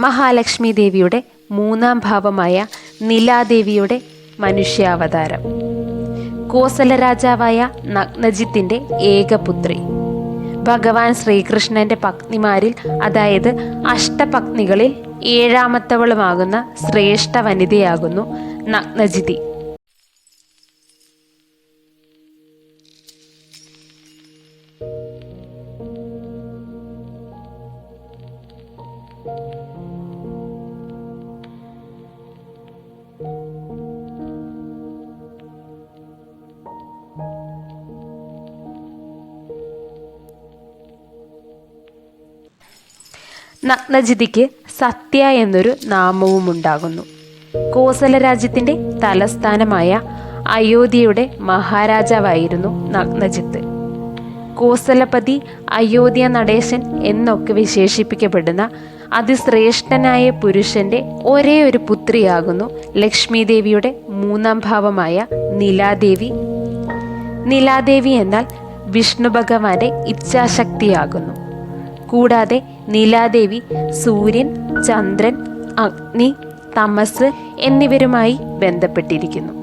മഹാലക്ഷ്മി ദേവിയുടെ മൂന്നാം ഭാവമായ നിലാദേവിയുടെ മനുഷ്യാവതാരം. കോസല രാജാവായ നഗ്നജിത്തിന്റെ ഏകപുത്രി. ഭഗവാൻ ശ്രീകൃഷ്ണന്റെ പത്നിമാരിൽ, അതായത് അഷ്ടപത്നികളിൽ ഏഴാമത്തവളുമാകുന്ന ശ്രേഷ്ഠ വനിതയാകുന്നു നഗ്നജിതി. നഗ്നജിതിക്ക് സത്യ എന്നൊരു നാമവുമുണ്ടാകുന്നു. കോസല രാജ്യത്തിന്റെ തലസ്ഥാനമായ അയോധ്യയുടെ മഹാരാജാവായിരുന്നു നഗ്നജിത്ത്. കോസലപതി, അയോധ്യ നടേശൻ എന്നൊക്കെ വിശേഷിപ്പിക്കപ്പെടുന്ന അതിശ്രേഷ്ഠനായ പുരുഷന്റെ ഒരേ ഒരു പുത്രിയാകുന്നു ലക്ഷ്മി ദേവിയുടെ മൂന്നാം ഭാവമായ നിലാദേവി. നിലാദേവി എന്നാൽ വിഷ്ണു ഭഗവാന്റെ ഇച്ഛാശക്തിയാകുന്നു. കൂടാതെ നിലാദേവി സൂര്യൻ, ചന്ദ്രൻ, അഗ്നി, തമസ് എന്നിവരുമായി ബന്ധപ്പെട്ടിരിക്കുന്നു.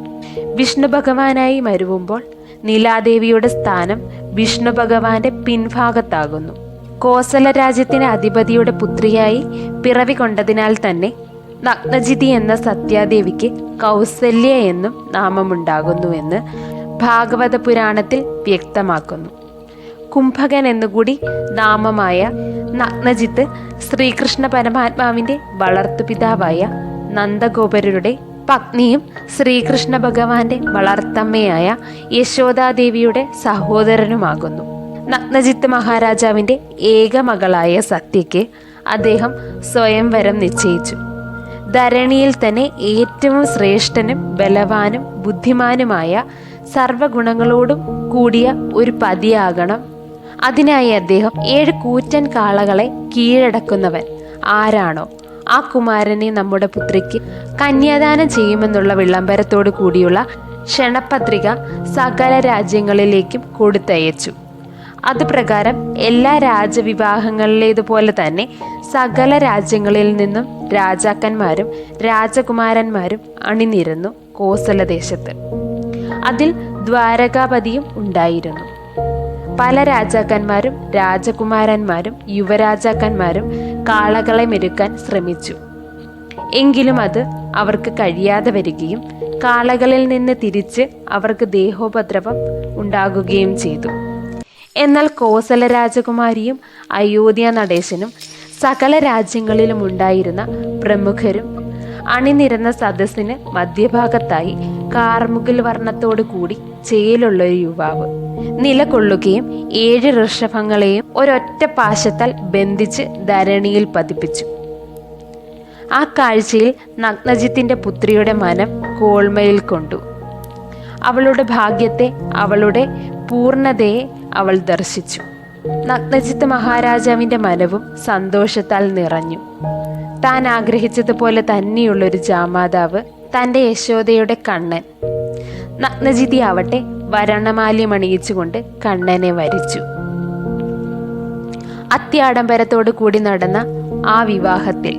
വിഷ്ണു ഭഗവാനായി മരുവുമ്പോൾ നിലാദേവിയുടെ സ്ഥാനം വിഷ്ണു ഭഗവാന്റെ പിൻഭാഗത്താകുന്നു. കോസല രാജ്യത്തിന് അധിപതിയുടെ പുത്രിയായി പിറവി കൊണ്ടതിനാൽ തന്നെ നഗ്നജിതി എന്ന സത്യാദേവിക്ക് കൗസല്യ എന്നും നാമമുണ്ടാകുന്നുവെന്ന് ഭാഗവത പുരാണത്തിൽ വ്യക്തമാക്കുന്നു. കുംഭകൻ എന്നുകൂടി നാമമായ നഗ്നജിത്ത് ശ്രീകൃഷ്ണ പരമാത്മാവിന്റെ വളർത്തുപിതാവായ നന്ദഗോപരുടെ പത്നിയും ശ്രീകൃഷ്ണ ഭഗവാന്റെ വളർത്തമ്മയായ യശോദാദേവിയുടെ സഹോദരനുമാകുന്നു. നഗ്നജിത്ത് മഹാരാജാവിന്റെ ഏക മകളായ സത്യയ്ക്ക് അദ്ദേഹം സ്വയംവരം നിശ്ചയിച്ചു. ധരണിയിൽ തന്നെ ഏറ്റവും ശ്രേഷ്ഠനും ബലവാനും ബുദ്ധിമാനുമായ സർവഗുണങ്ങളോടും കൂടിയ ഒരു പതിയാകണം. അതിനായി അദ്ദേഹം 7 കൂറ്റൻ കാളകളെ കീഴടക്കുന്നവൻ ആരാണോ ആ കുമാരനെ നമ്മുടെ പുത്രിക്ക് കന്യാദാനം ചെയ്യുമെന്നുള്ള വിളംബരത്തോടു കൂടിയുള്ള ക്ഷണപത്രിക സകല രാജ്യങ്ങളിലേക്കും കൊടുത്തയച്ചു. അതുപ്രകാരം എല്ലാ രാജവിവാഹങ്ങളിലേതുപോലെ തന്നെ സകല രാജ്യങ്ങളിൽ നിന്നും രാജാക്കന്മാരും രാജകുമാരന്മാരും അണിനിരന്നു കോസലദേശത്ത്. അതിൽ ദ്വാരകാപതിയും ഉണ്ടായിരുന്നു. പല രാജാക്കന്മാരും രാജകുമാരന്മാരും യുവരാജാക്കന്മാരും കാളകളെ മെരുക്കാൻ ശ്രമിച്ചു. എങ്കിലും അത് അവർക്ക് കഴിയാതെ വരികയും കാളകളിൽ നിന്ന് തിരിച്ച് അവർക്ക് ദേഹോപദ്രവം ഉണ്ടാകുകയും ചെയ്തു. എന്നാൽ കോസല രാജകുമാരിയും അയോധ്യ നടേശനും സകല രാജ്യങ്ങളിലും ഉണ്ടായിരുന്ന പ്രമുഖരും അണിനിരന്ന സദസ്സിന് മധ്യഭാഗത്തായി കാർമുകിൽ വർണ്ണത്തോടു കൂടി ചേലുള്ള ഒരു യുവാവ് നിലകൊള്ളുകയും 7 ഋഷഭങ്ങളെയും ഒരൊറ്റ പാശത്താൽ ബന്ധിച്ച് ധരണിയിൽ പതിപ്പിച്ചു. ആ കാഴ്ചയിൽ നഗ്നജിത്തിന്റെ പുത്രിയുടെ മനം കോൾമയിൽ കൊണ്ടു. അവളുടെ ഭാഗ്യത്തെ, അവളുടെ പൂർണ്ണതയെ അവൾ ദർശിച്ചു. നഗ്നജിത്ത് മഹാരാജാവിന്റെ മനവും സന്തോഷത്താൽ നിറഞ്ഞു. താൻ ആഗ്രഹിച്ചതുപോലെ തന്നെയുള്ളൊരു ജാമാതാവ്, തൻ്റെ യശോദയുടെ കണ്ണൻ. നഗ്നജിതി ആവട്ടെ വരണമാല്യമണിയിച്ചുകൊണ്ട് കണ്ണനെ വരിച്ചു. അത്യാഡംബരത്തോടു കൂടി നടന്ന ആ വിവാഹത്തിൽ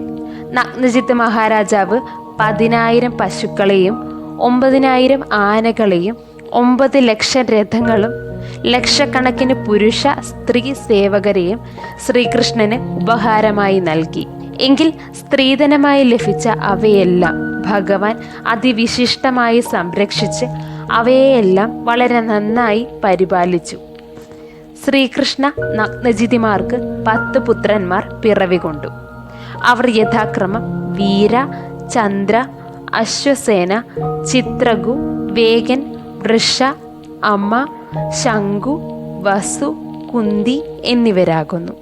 നഗ്നജിത്ത് മഹാരാജാവ് 10,000 പശുക്കളെയും 9,000 ആനകളെയും 9 ലക്ഷം രഥങ്ങളും ലക്ഷക്കണക്കിന് പുരുഷ സ്ത്രീ സേവകരെയും ശ്രീകൃഷ്ണന് ഉപഹാരമായി നൽകി. എങ്കിൽ സ്ത്രീധനമായി ലഭിച്ച അവയെല്ലാം ഭഗവാൻ അതിവിശിഷ്ടമായി സംരക്ഷിച്ച് അവയെല്ലാം വളരെ നന്നായി പരിപാലിച്ചു. ശ്രീകൃഷ്ണ നഗ്നജിതിമാർക്ക് 10 പുത്രന്മാർ പിറവികൊണ്ടു. അവർ യഥാക്രമം വീര, ചന്ദ്ര, അശ്വസേന, ചിത്രഗു, വേഗൻ, വൃഷ, അമ്മ, ശങ്കു, വസു, കുന്തി എന്നിവരാകുന്നു.